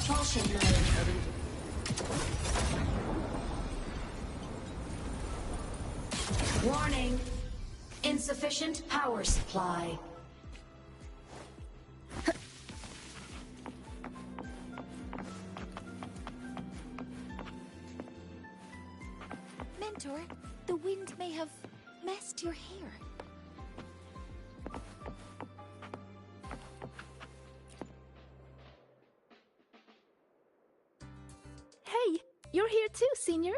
Propulsion mode. Warning. Insufficient power supply. Mentor, the wind may have messed your hair. Hey, you're here too, Senior.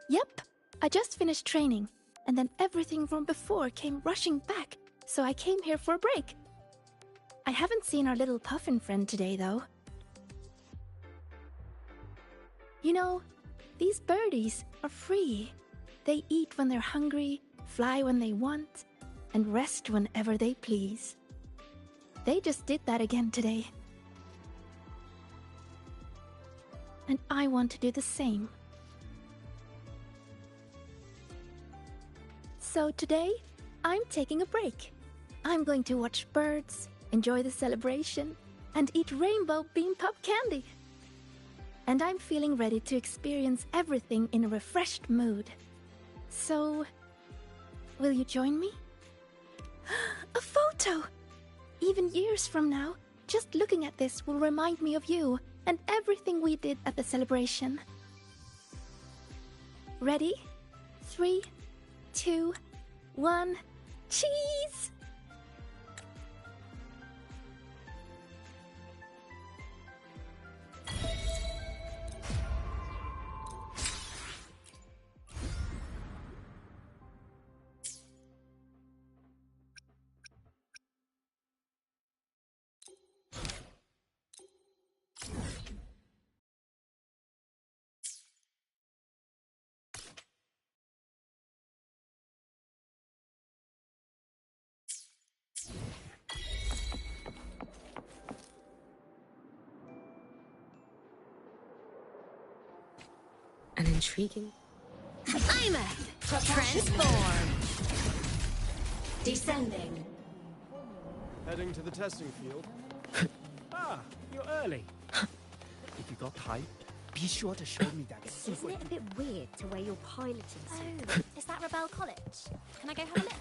Yep, I just finished training, and then everything from before came rushing back, so I came here for a break. I haven't seen our little puffin friend today, though. You know, these birdies are free. They eat when they're hungry, fly when they want, and rest whenever they please. They just did that again today. And I want to do the same. So today, I'm taking a break. I'm going to watch birds, enjoy the celebration, and eat rainbow bean pop candy. And I'm feeling ready to experience everything in a refreshed mood. So, will you join me? A photo! Even years from now, just looking at this will remind me of you and everything we did at the celebration. Ready? 3, 2, 1, cheese! An intriguing... I'm a transform. Descending. Heading to the testing field. Ah, you're early. If you got time, be sure to show me that super... Isn't it a bit weird to wear your piloting suit? Oh, is that Rebel College? Can I go have a look?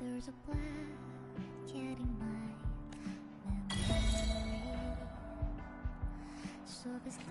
There's a black cat in my memory. So is the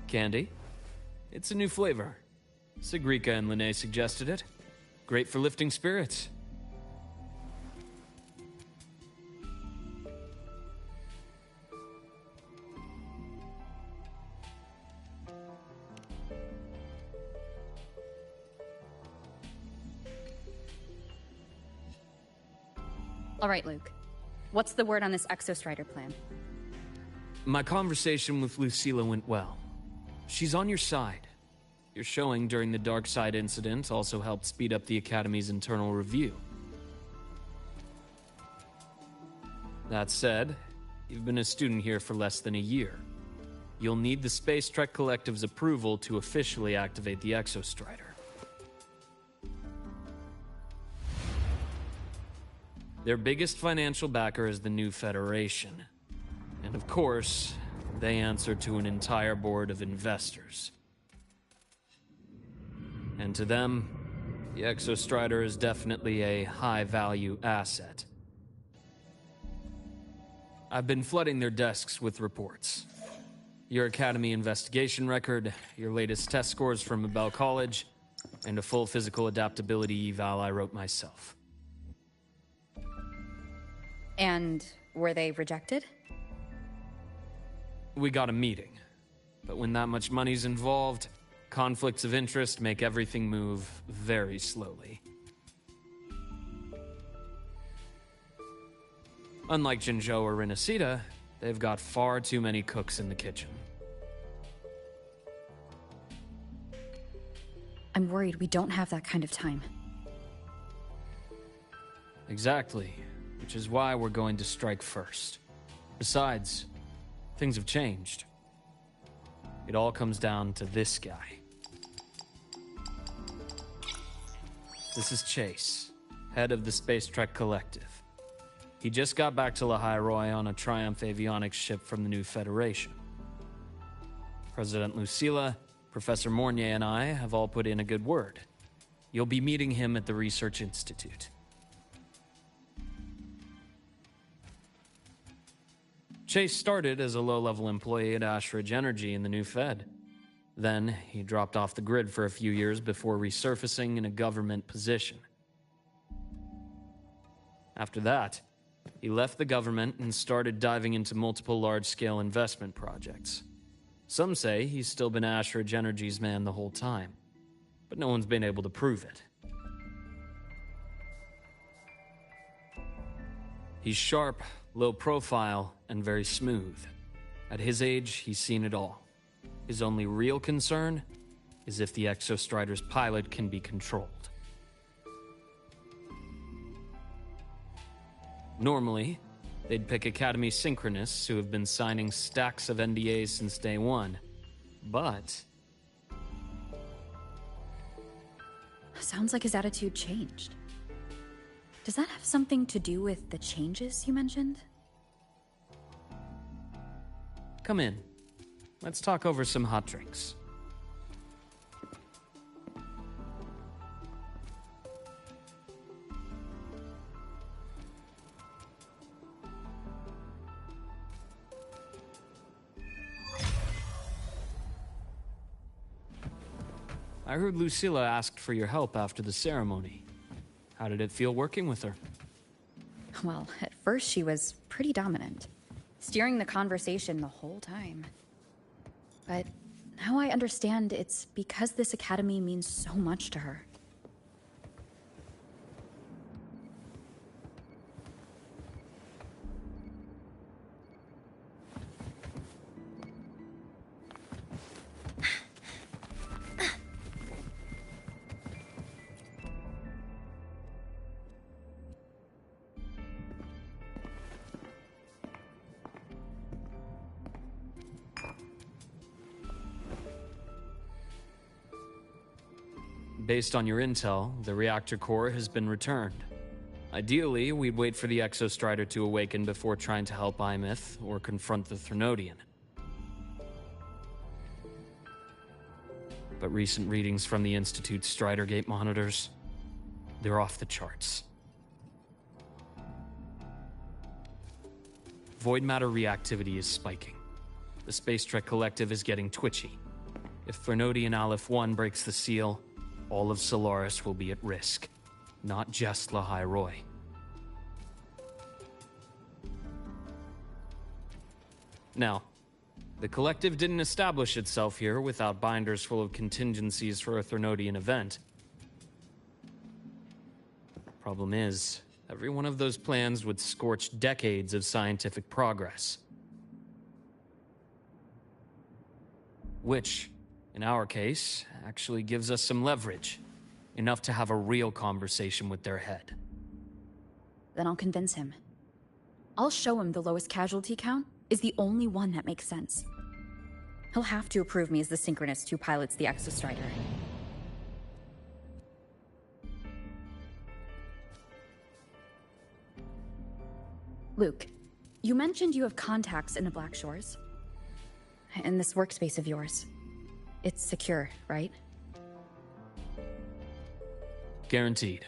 Candy. It's a new flavor. Sigrika and Lene suggested it. Great for lifting spirits. All right, Luke. What's the word on this Exostrider plan? My conversation with Lucilla went well. She's on your side. Your showing during the Dark Side incident also helped speed up the Academy's internal review. That said, you've been a student here for less than a year. You'll need the Space Trek Collective's approval to officially activate the Exostrider. Their biggest financial backer is the new Federation. And of course, they answer to an entire board of investors. And to them, the Exostrider is definitely a high-value asset. I've been flooding their desks with reports. Your Academy investigation record, your latest test scores from Abel College, and a full physical adaptability eval I wrote myself. And were they rejected? We got a meeting. But when that much money's involved, conflicts of interest make everything move very slowly. Unlike Jinzhou or Renacida, they've got far too many cooks in the kitchen. I'm worried we don't have that kind of time. Exactly, which is why we're going to strike first. Besides, things have changed. It all comes down to this guy. This is Chase, head of the Space Trek Collective. He just got back to La Roy on a Triumph avionics ship from the new Federation. President Lucilla, Professor Mornier, and I have all put in a good word. You'll be meeting him at the Research Institute. Chase started as a low-level employee at Ashridge Energy in the new Fed. Then, he dropped off the grid for a few years before resurfacing in a government position. After that, he left the government and started diving into multiple large-scale investment projects. Some say he's still been Ashridge Energy's man the whole time, but no one's been able to prove it. He's sharp, low profile, and very smooth. At his age, he's seen it all. His only real concern is if the Exostrider's pilot can be controlled. Normally, they'd pick Academy Synchronists who have been signing stacks of NDAs since day one. But Sounds like his attitude changed. Does that have something to do with the changes you mentioned? come in. Let's talk over some hot drinks. I heard Lucilla asked for your help after the ceremony. How did it feel working with her? Well, at first she was pretty dominant, steering the conversation the whole time. But now I understand it's because this academy means so much to her. Based on your intel, the reactor core has been returned. Ideally, we'd wait for the Exostrider to awaken before trying to help Imith or confront the Threnodian. But recent readings from the Institute's Strider Gate monitors, they're off the charts. Void matter reactivity is spiking. The Space Trek Collective is getting twitchy. If Threnodian Aleph 1 breaks the seal, all of Solaris will be at risk. Not just Lahai Roy. Now, the Collective didn't establish itself here without binders full of contingencies for a Threnodian event. Problem is, every one of those plans would scorch decades of scientific progress. Which, in our case, actually gives us some leverage. Enough to have a real conversation with their head. Then I'll convince him. I'll show him the lowest casualty count is the only one that makes sense. He'll have to approve me as the synchronist who pilots the Exostrider. Luke, you mentioned you have contacts in the Black Shores. In this workspace of yours. It's secure, right? Guaranteed.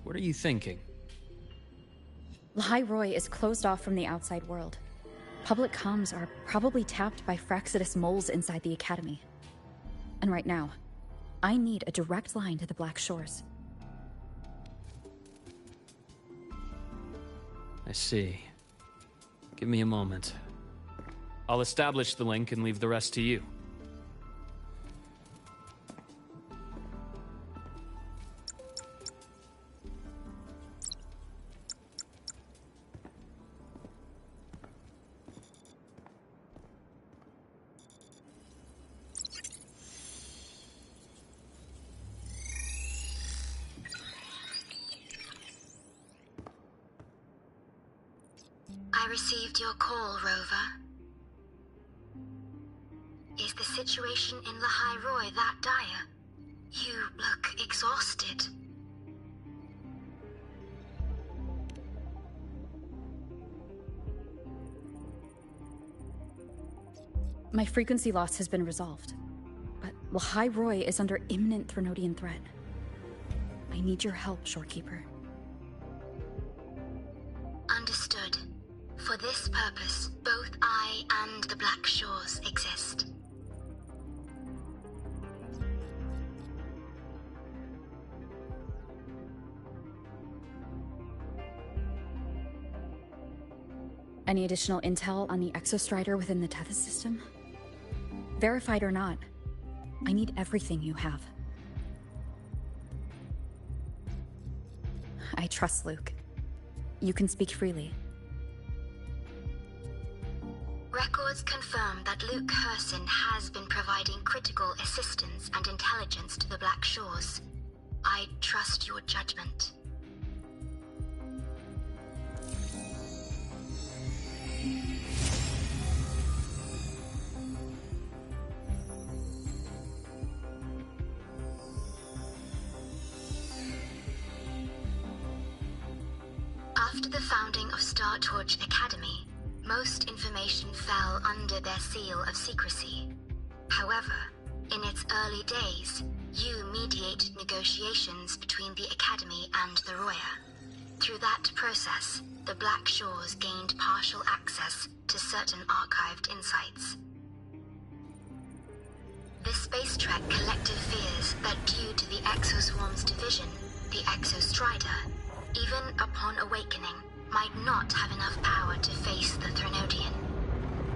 What are you thinking? Lahai Roy is closed off from the outside world. Public comms are probably tapped by Fraxidus moles inside the Academy. And right now, I need a direct line to the Black Shores. I see. Give me a moment. I'll establish the link and leave the rest to you. I received your call, Rover. Is the situation in Lahai Roy that dire? You look exhausted. My frequency loss has been resolved, but Lahai Roy is under imminent Threnodian threat. I need your help, Shorekeeper. Understood. For this purpose, both I and the Black Shores exist. Any additional intel on the Exostrider within the Tethys system? Verified or not, I need everything you have. I trust Luke. You can speak freely. Records confirm that Luke Herson has been providing critical assistance and intelligence to the Black Shores. I trust your judgment. After the founding of Star Torch Academy, most information fell under their seal of secrecy. However, in its early days, you mediated negotiations between the Academy and the Roya. Through that process, the Black Shores gained partial access to certain archived insights. The Space Trek Collective fears that due to the Exoswarm's division, the Exostrider, even upon awakening, might not have enough power to face the Threnodian.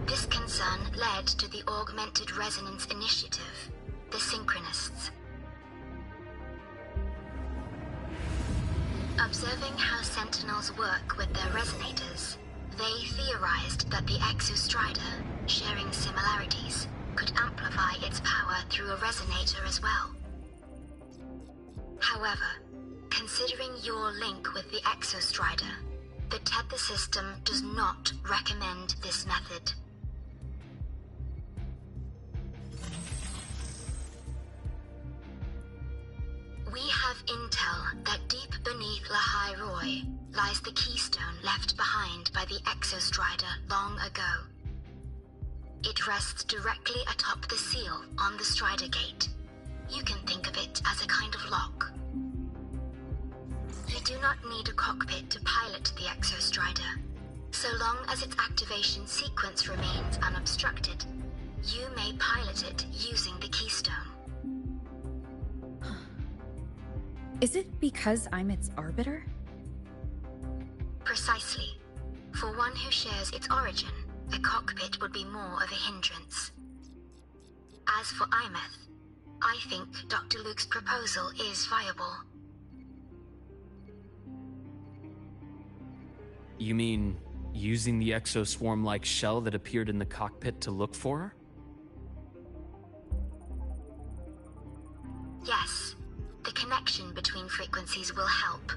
This concern led to the Augmented Resonance Initiative, the Synchronists. Observing how Sentinels work with their resonators, they theorized that the Exostrider, sharing similarities, could amplify its power through a resonator as well. However, considering your link with the Exostrider, the Tether system does not recommend this method. We have intel that deep beneath Lahai Roy lies the keystone left behind by the Exostrider long ago. It rests directly atop the seal on the Strider Gate. You can think of it as a kind of lock. You do not need a cockpit to pilot the Exostrider. So long as its activation sequence remains unobstructed, you may pilot it using the keystone. Is it because I'm its arbiter? Precisely. For one who shares its origin, a cockpit would be more of a hindrance. As for Imeth, I think Dr. Luke's proposal is viable. You mean using the exoswarm-like shell that appeared in the cockpit to look for her? Yes. The connection between frequencies will help.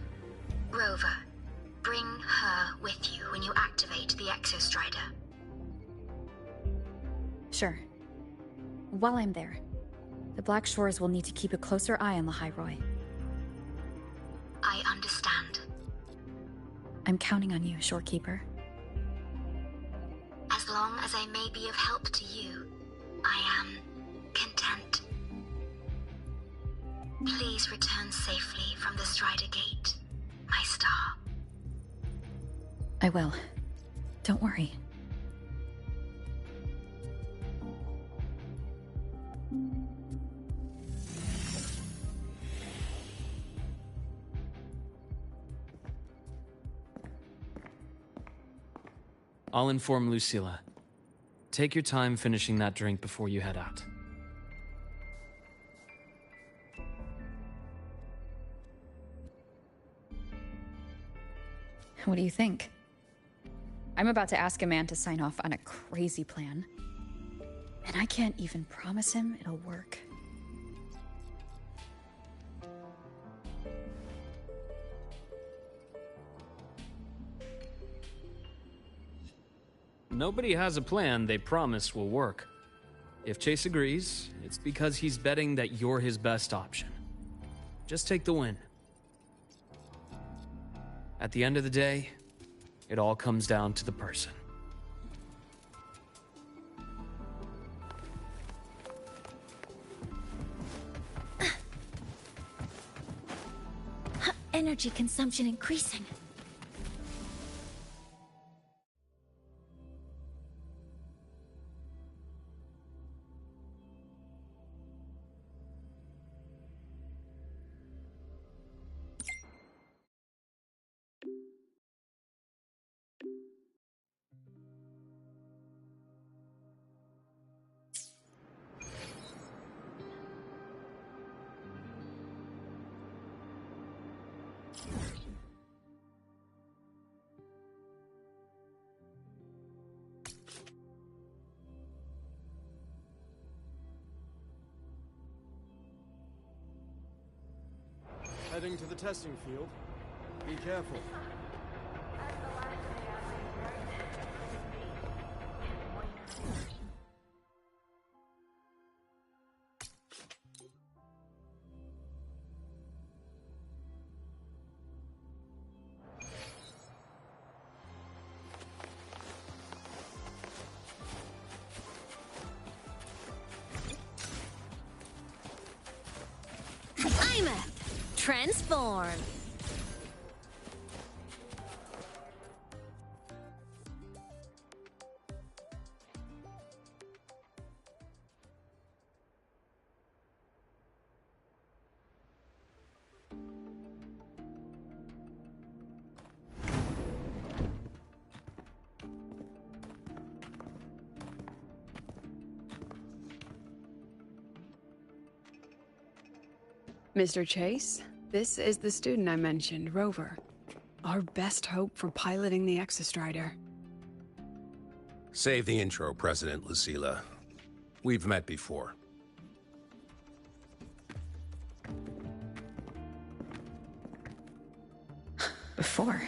Rover, bring her with you when you activate the Exostrider. Sure. While I'm there, the Black Shores will need to keep a closer eye on Lahairoi. I understand. I'm counting on you, Shorekeeper. As long as I may be of help to you, I am content. Please return safely from the Strider Gate, my star. I will. Don't worry. I'll inform Lucilla. Take your time finishing that drink before you head out. What do you think? I'm about to ask a man to sign off on a crazy plan, and I can't even promise him it'll work. Nobody has a plan they promise will work. If Chase agrees, it's because he's betting that you're his best option. Just take the win. At the end of the day, it all comes down to the person. Energy consumption increasing. Heading to the testing field. Be careful. Transform. Mr. Chase, this is the student I mentioned, Rover. Our best hope for piloting the Exostrider. Save the intro, President Lucilla. We've met before. Before?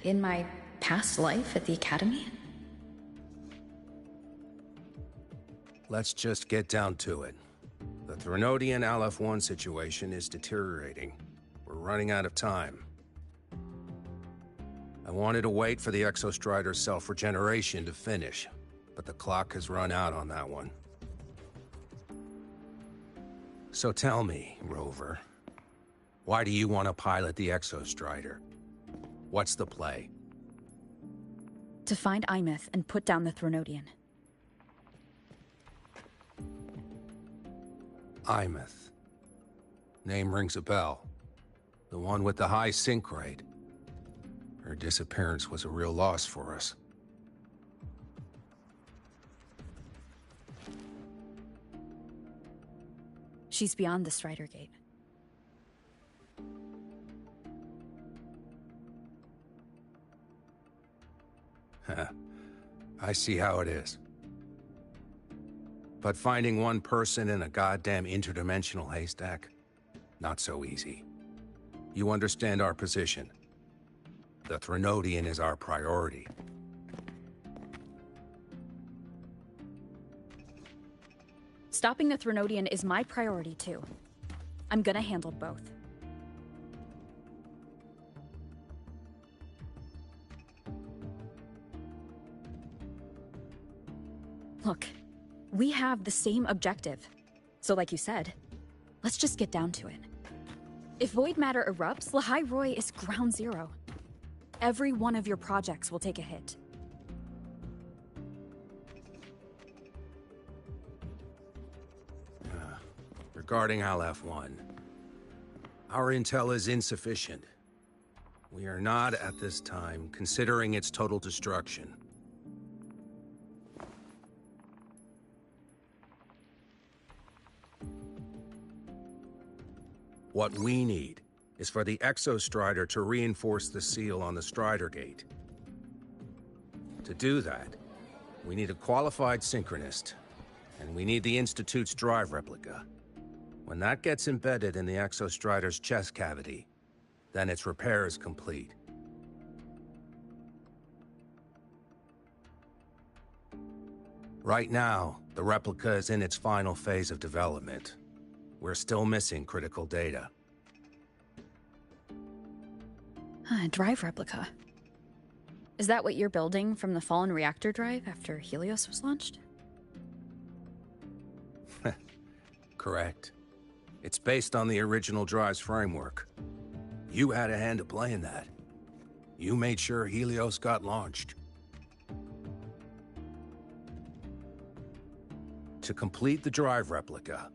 In my past life at the Academy? Let's just get down to it. The Threnodian Aleph-1 situation is deteriorating. We're running out of time. I wanted to wait for the Exostrider's self-regeneration to finish, but the clock has run out on that one. So tell me, Rover, why do you want to pilot the Exostrider? What's the play? To find Imeth and put down the Threnodian. Imeth. Name rings a bell. The one with the high sync rate. Her disappearance was a real loss for us. She's beyond the Strider Gate. I see how it is. But finding one person in a goddamn interdimensional haystack? Not so easy. You understand our position. The Threnodian is our priority. Stopping the Threnodian is my priority too. I'm gonna handle both. Look, we have the same objective. So like you said, let's just get down to it. If void matter erupts, Lahai Roy is ground zero. Every one of your projects will take a hit. Regarding Aleph-1, our intel is insufficient. We are not, at this time, considering its total destruction. What we need is for the Exostrider to reinforce the seal on the Strider Gate. To do that, we need a qualified synchronist, and we need the Institute's drive replica. When that gets embedded in the Exostrider's chest cavity, then its repair is complete. Right now, the replica is in its final phase of development. We're still missing critical data. Drive replica. Is that what you're building from the fallen reactor drive after Helios was launched? Correct. It's based on the original drive's framework. You had a hand to play in that. You made sure Helios got launched. To complete the drive replica,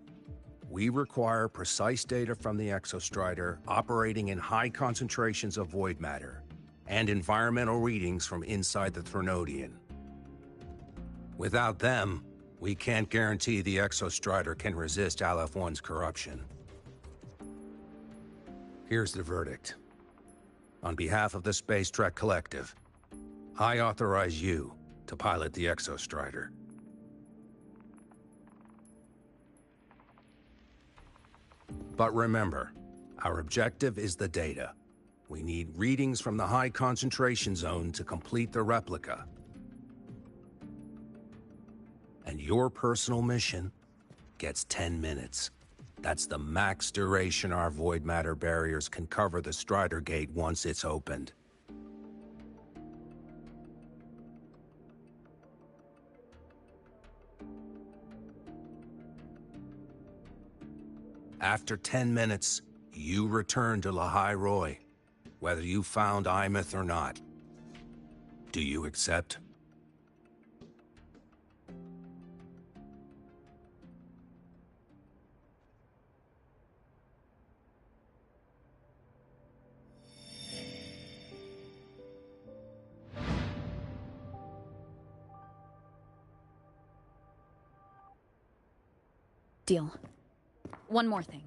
we require precise data from the Exostrider operating in high concentrations of void matter, and environmental readings from inside the Threnodian. Without them, we can't guarantee the Exostrider can resist Aleph-1's corruption. Here's the verdict. On behalf of the Space Trek Collective, I authorize you to pilot the Exostrider. But remember, our objective is the data. We need readings from the high concentration zone to complete the replica. And your personal mission gets 10 minutes. That's the max duration our void matter barriers can cover the Strider Gate once it's opened. After 10 minutes, you return to Lahai Roy, whether you found Imeth or not. Do you accept? Deal. One more thing.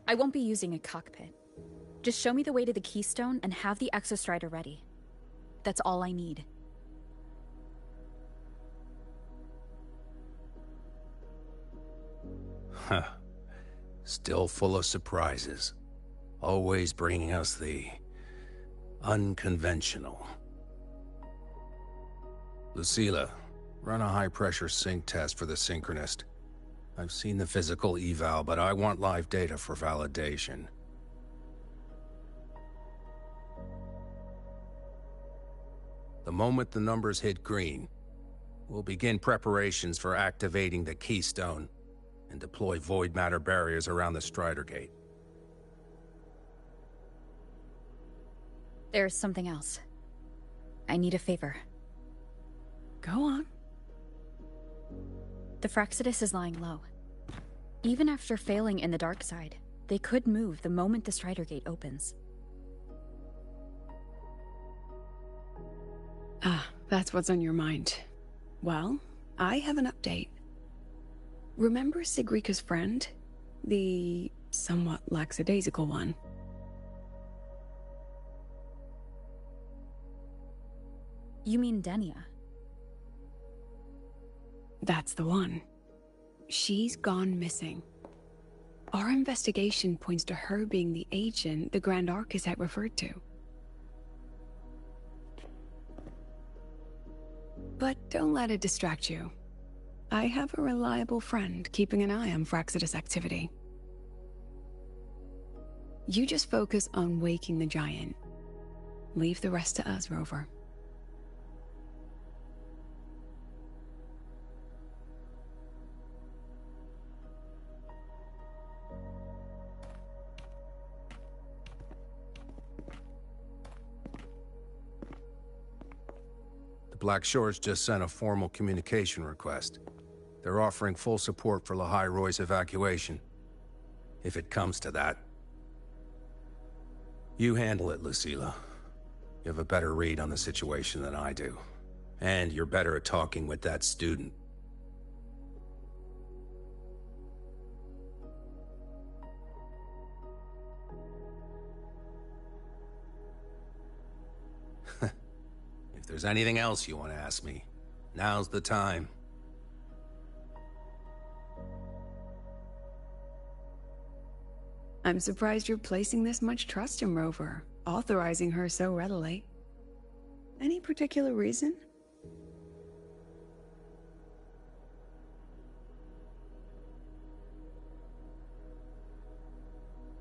I won't be using a cockpit. Just show me the way to the Keystone and have the Exostrider ready. That's all I need. Huh. Still full of surprises. Always bringing us the unconventional. Lucilla, run a high-pressure sync test for the Synchronist. I've seen the physical eval, but I want live data for validation. The moment the numbers hit green, we'll begin preparations for activating the Keystone and deploy void matter barriers around the Strider Gate. There's something else. I need a favor. Go on. The Frexidus is lying low. Even after failing in the dark side, they could move the moment the Strider Gate opens. Ah, that's what's on your mind. Well, I have an update. Remember Sigrika's friend? The somewhat lackadaisical one? You mean Denia? That's the one. She's gone missing. Our investigation points to her being the agent the Grand Architect referred to. But don't let it distract you. I have a reliable friend keeping an eye on Fraxidus activity. You just focus on waking the giant. Leave the rest to us, Rover. The Black Shores just sent a formal communication request. They're offering full support for Lahai Roy's evacuation. If it comes to that. You handle it, Lucilla. You have a better read on the situation than I do. And you're better at talking with that student. If there's anything else you want to ask me, now's the time. I'm surprised you're placing this much trust in Rover, authorizing her so readily. Any particular reason?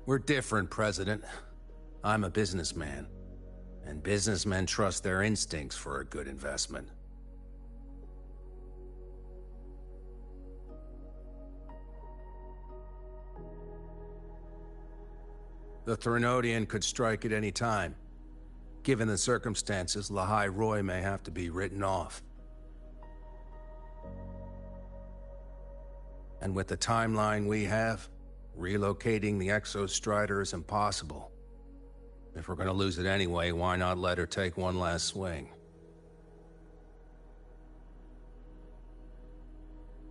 We're different, President. I'm a businessman, and businessmen trust their instincts for a good investment. The Threnodian could strike at any time. Given the circumstances, Lahai Roy may have to be written off. And with the timeline we have, relocating the Exostrider is impossible. If we're gonna lose it anyway, why not let her take one last swing?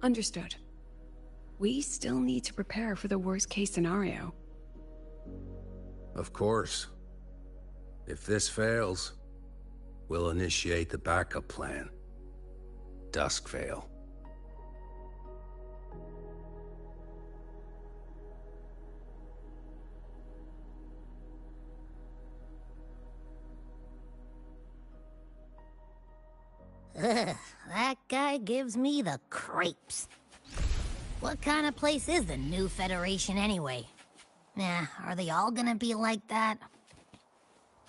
Understood. We still need to prepare for the worst-case scenario. Of course. If this fails, we'll initiate the backup plan. Duskvale. Ugh, that guy gives me the creeps. What kind of place is the new Federation anyway? Nah, are they all gonna be like that?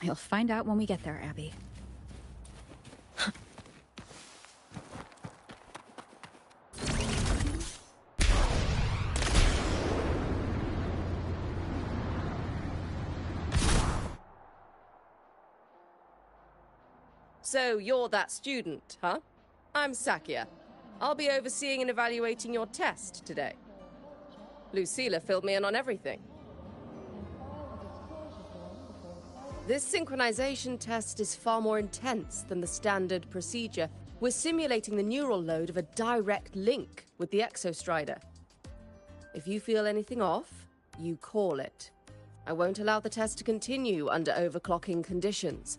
You'll find out when we get there, Abby. So you're that student, huh? I'm Sakia. I'll be overseeing and evaluating your test today. Lucilla filled me in on everything. This synchronization test is far more intense than the standard procedure. We're simulating the neural load of a direct link with the Exostrider. If you feel anything off, you call it. I won't allow the test to continue under overclocking conditions.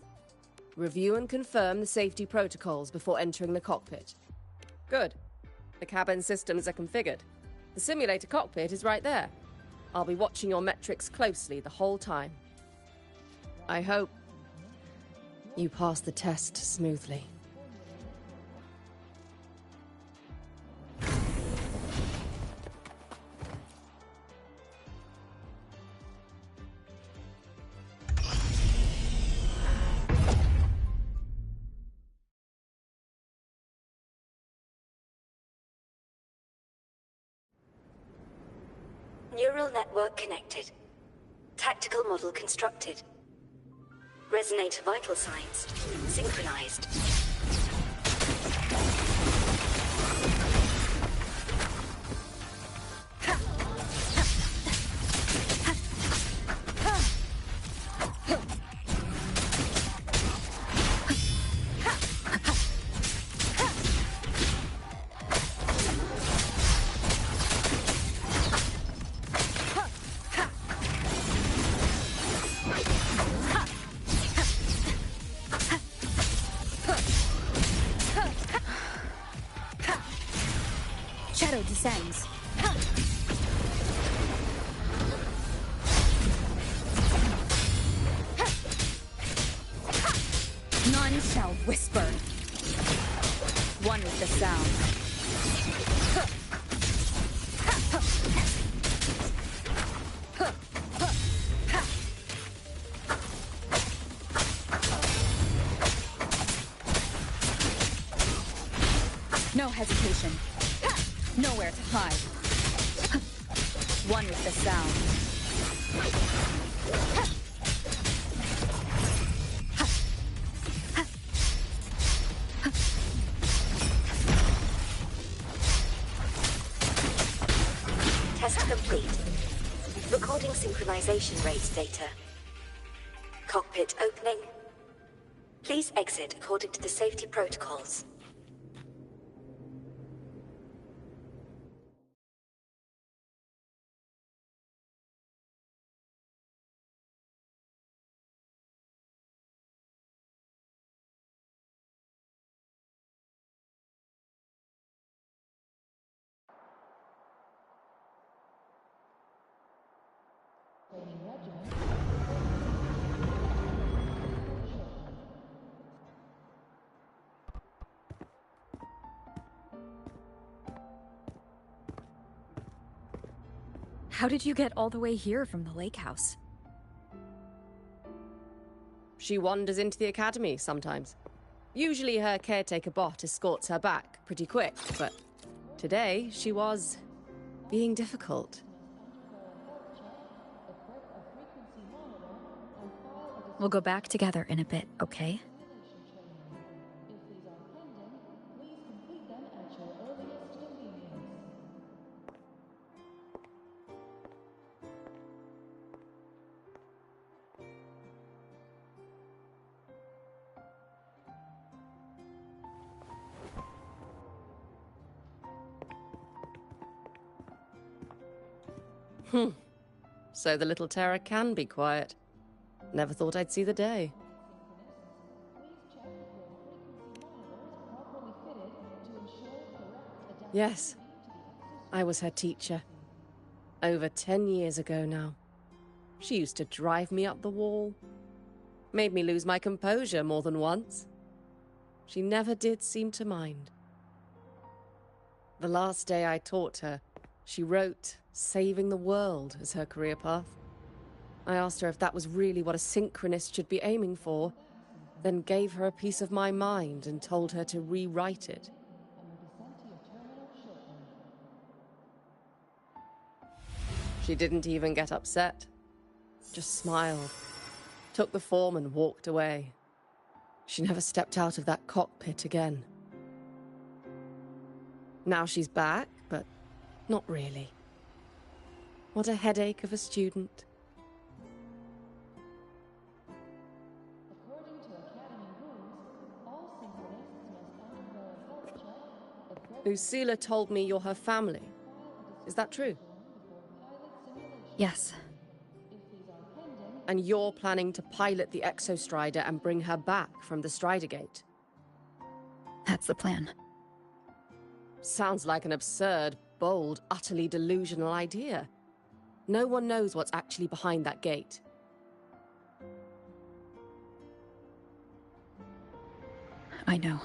Review and confirm the safety protocols before entering the cockpit. Good. The cabin systems are configured. The simulator cockpit is right there. I'll be watching your metrics closely the whole time. I hope you pass the test smoothly. Neural network connected. Tactical model constructed. Resonator vital signs synchronized. shadow descends. None shall whisper. One is the sound. No hesitation. Nowhere to hide. One is the sound. Test complete. Recording synchronization rate data. Cockpit opening. Please exit according to the safety protocols. How did you get all the way here from the lake house? She wanders into the academy sometimes. Usually her caretaker bot escorts her back pretty quick, but today she was being difficult. We'll go back together in a bit, okay? So the little terror can be quiet. Never thought I'd see the day. Yes, I was her teacher. Over 10 years ago now. She used to drive me up the wall. Made me lose my composure more than once. She never did seem to mind. The last day I taught her, she wrote saving the world as her career path. I asked her if that was really what a synchronist should be aiming for, then gave her a piece of my mind and told her to rewrite it. She didn't even get upset, just smiled, took the form and walked away. She never stepped out of that cockpit again. Now she's back, but not really. What a headache of a student. Lucilla told me you're her family. Is that true? Yes. And you're planning to pilot the Exostrider and bring her back from the Strider Gate? That's the plan. Sounds like an absurd, bold, utterly delusional idea. No one knows what's actually behind that gate. I know.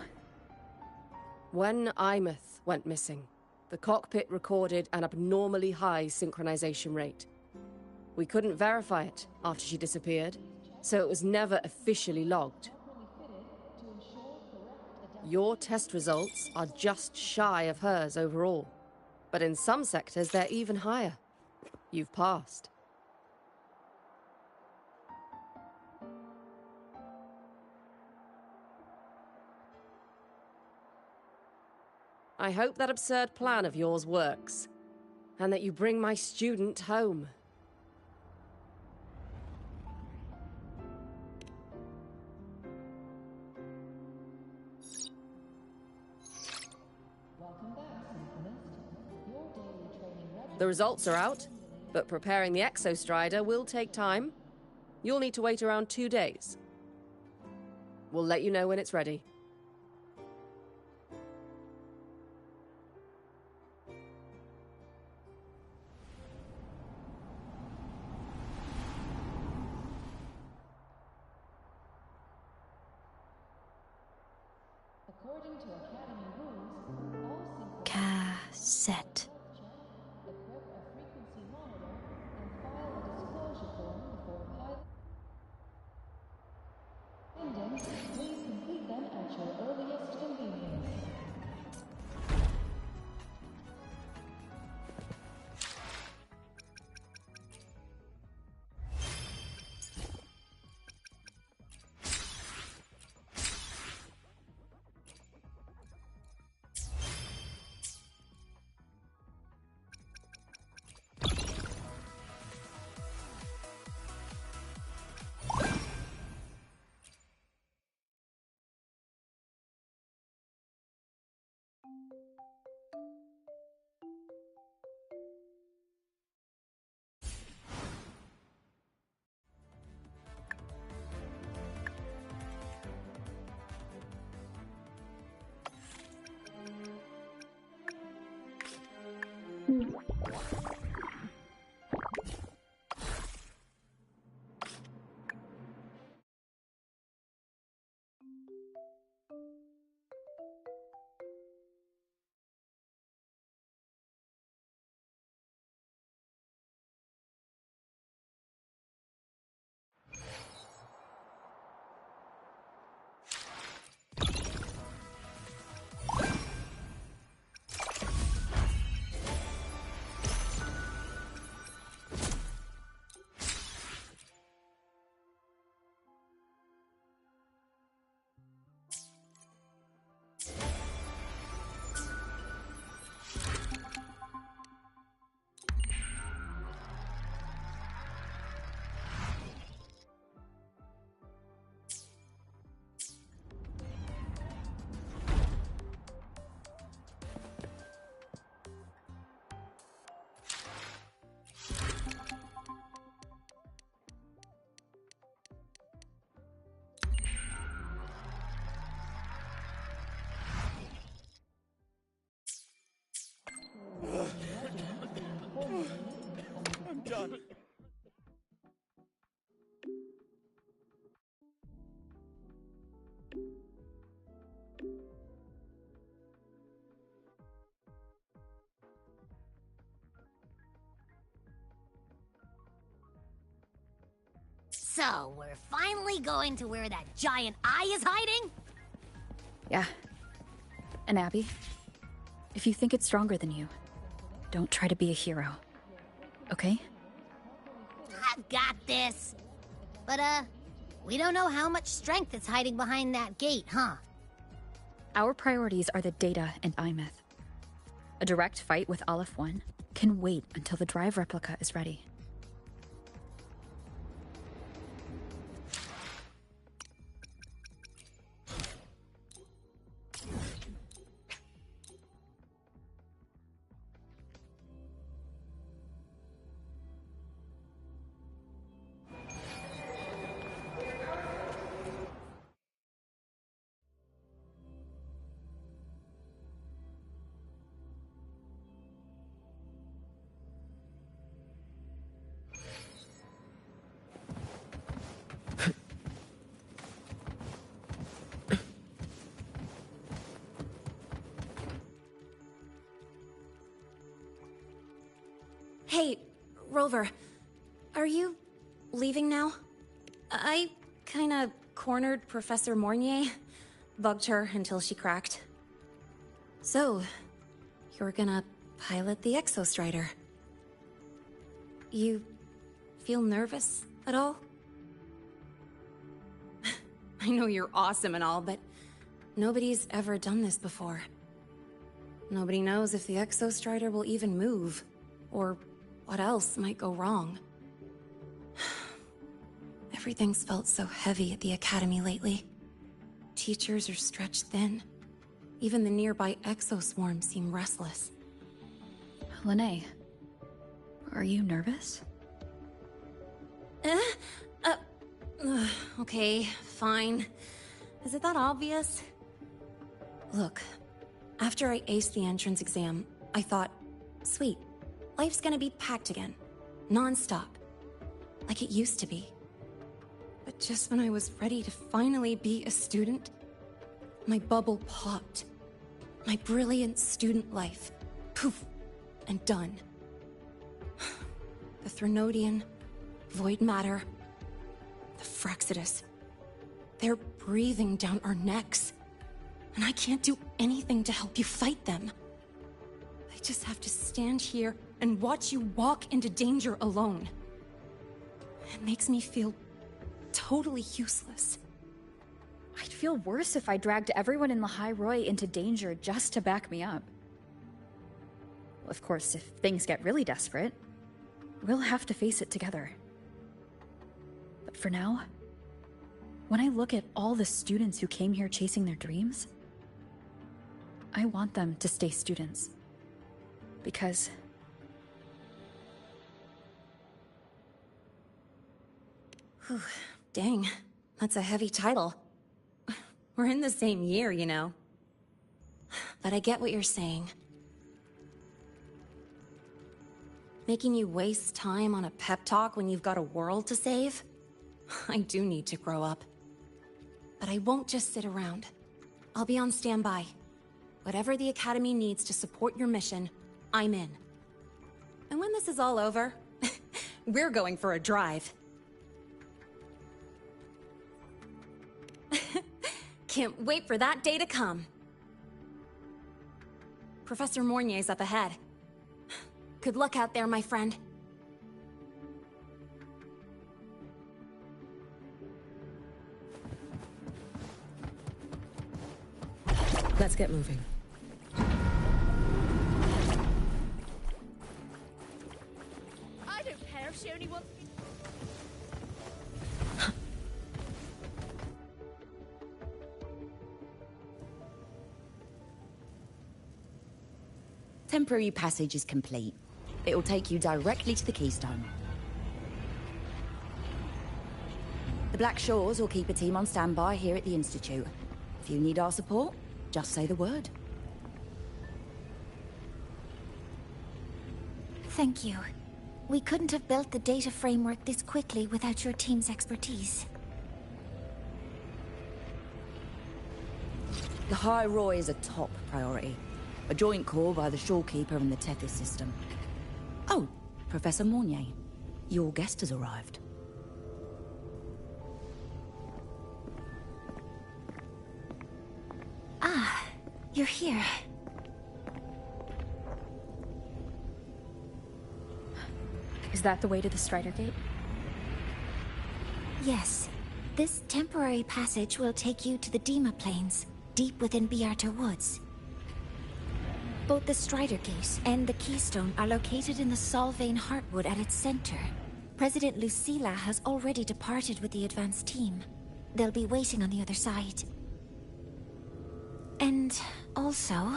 When Imeth went missing, the cockpit recorded an abnormally high synchronization rate. We couldn't verify it after she disappeared, so it was never officially logged. Your test results are just shy of hers overall, but in some sectors they're even higher. You've passed. I hope that absurd plan of yours works, and that you bring my student home. The results are out, but preparing the Exostrider will take time. You'll need to wait around 2 days. We'll let you know when it's ready. set. I'm done. So, we're finally going to where that giant eye is hiding? Yeah. And Abby, if you think it's stronger than you, don't try to be a hero. Okay? I got this. But, we don't know how much strength is hiding behind that gate, huh? Our priorities are the data and Imeth. A direct fight with Aleph 1 can wait until the drive replica is ready. Hey, Rover, are you leaving now? I kinda cornered Professor Mornier, bugged her until she cracked. So, you're gonna pilot the Exostrider. You feel nervous at all? I know you're awesome and all, but nobody's ever done this before. Nobody knows if the Exostrider will even move, or what else might go wrong. Everything's felt so heavy at the Academy lately. Teachers are stretched thin. Even the nearby exoswarms seem restless. Lene, are you nervous? Okay, fine. Is it that obvious? Look, after I aced the entrance exam, I thought, sweet, life's gonna be packed again. Non-stop. Like it used to be. But just when I was ready to finally be a student, my bubble popped. My brilliant student life poof, and done. The Threnodian, void matter, the Frexidus. They're breathing down our necks. And I can't do anything to help you fight them. I just have to stand here and watch you walk into danger alone. It makes me feel totally useless. I'd feel worse if I dragged everyone in the High Roy into danger just to back me up. Of course, if things get really desperate, we'll have to face it together. But for now, when I look at all the students who came here chasing their dreams, I want them to stay students. Because whew, dang, that's a heavy title. We're in the same year, you know. But I get what you're saying. Making you waste time on a pep talk when you've got a world to save? I do need to grow up. But I won't just sit around. I'll be on standby. Whatever the Academy needs to support your mission, I'm in. And when this is all over, we're going for a drive. Can't wait for that day to come. Professor Mornier's up ahead. Good luck out there, my friend. Let's get moving. I don't care if she only wants me. Temporary passage is complete. It'll take you directly to the Keystone. The Black Shores will keep a team on standby here at the Institute. If you need our support, just say the word. Thank you. We couldn't have built the data framework this quickly without your team's expertise. The High Roy is a top priority. A joint call by the Shorekeeper and the Tethys system. Oh, Professor Mornier, your guest has arrived. Ah, you're here. is that the way to the Strider Gate? Yes. This temporary passage will take you to the Dima Plains, deep within Biarta Woods. Both the Strider Gate and the Keystone are located in the Solvane Heartwood at its center. President Lucilla has already departed with the advance team. They'll be waiting on the other side. And also...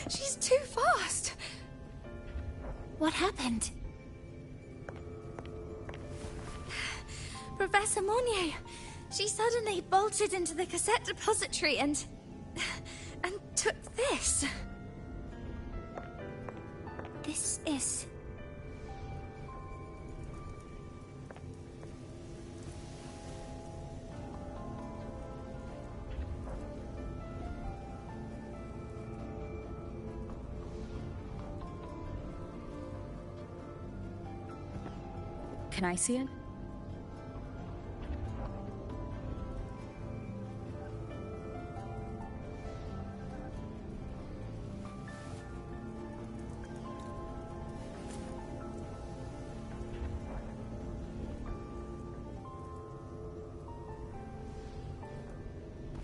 She's too fast. What happened? Professor Monnier, she suddenly bolted into the cassette depository and took this. This is... Can I see it?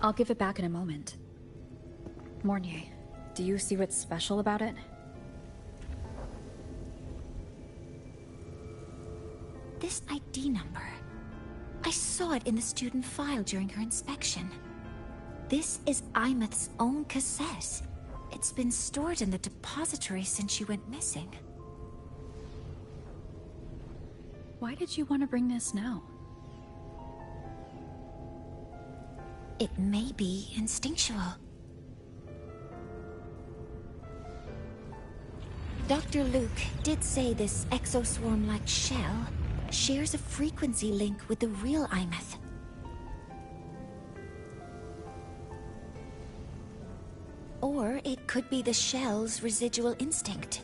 I'll give it back in a moment. Mornier, do you see what's special about it? This ID number. I saw it in the student file during her inspection. This is Imeth's own cassette. It's been stored in the depository since she went missing. Why did you want to bring this now? It may be instinctual. Dr. Luke did say this exoswarm-like shell shares a frequency link with the real Imeth. Or it could be the shell's residual instinct.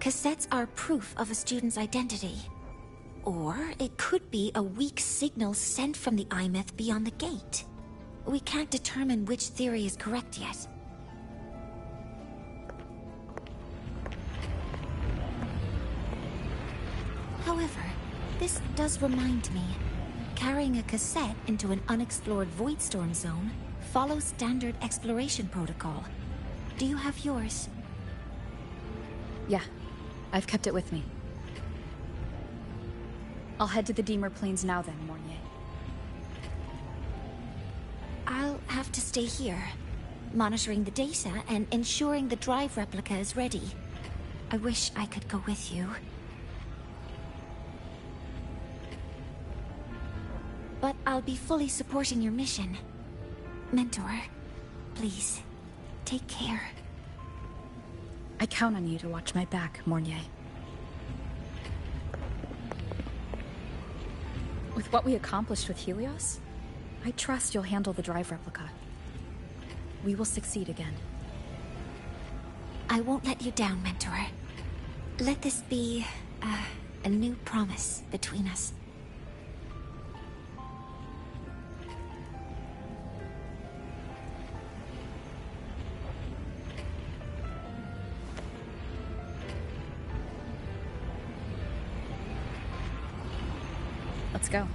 Cassettes are proof of a student's identity. Or it could be a weak signal sent from the Imeth beyond the gate. We can't determine which theory is correct yet. However, this does remind me, carrying a cassette into an unexplored Voidstorm zone follows standard exploration protocol. Do you have yours? Yeah, I've kept it with me. I'll head to the Deemer Plains now then, Mornier. I'll have to stay here, monitoring the data and ensuring the drive replica is ready. I wish I could go with you. But I'll be fully supporting your mission. Mentor, please, take care. I count on you to watch my back, Mornier. With what we accomplished with Helios, I trust you'll handle the drive replica. We will succeed again. I won't let you down, Mentor. Let this be a new promise between us. Let's go.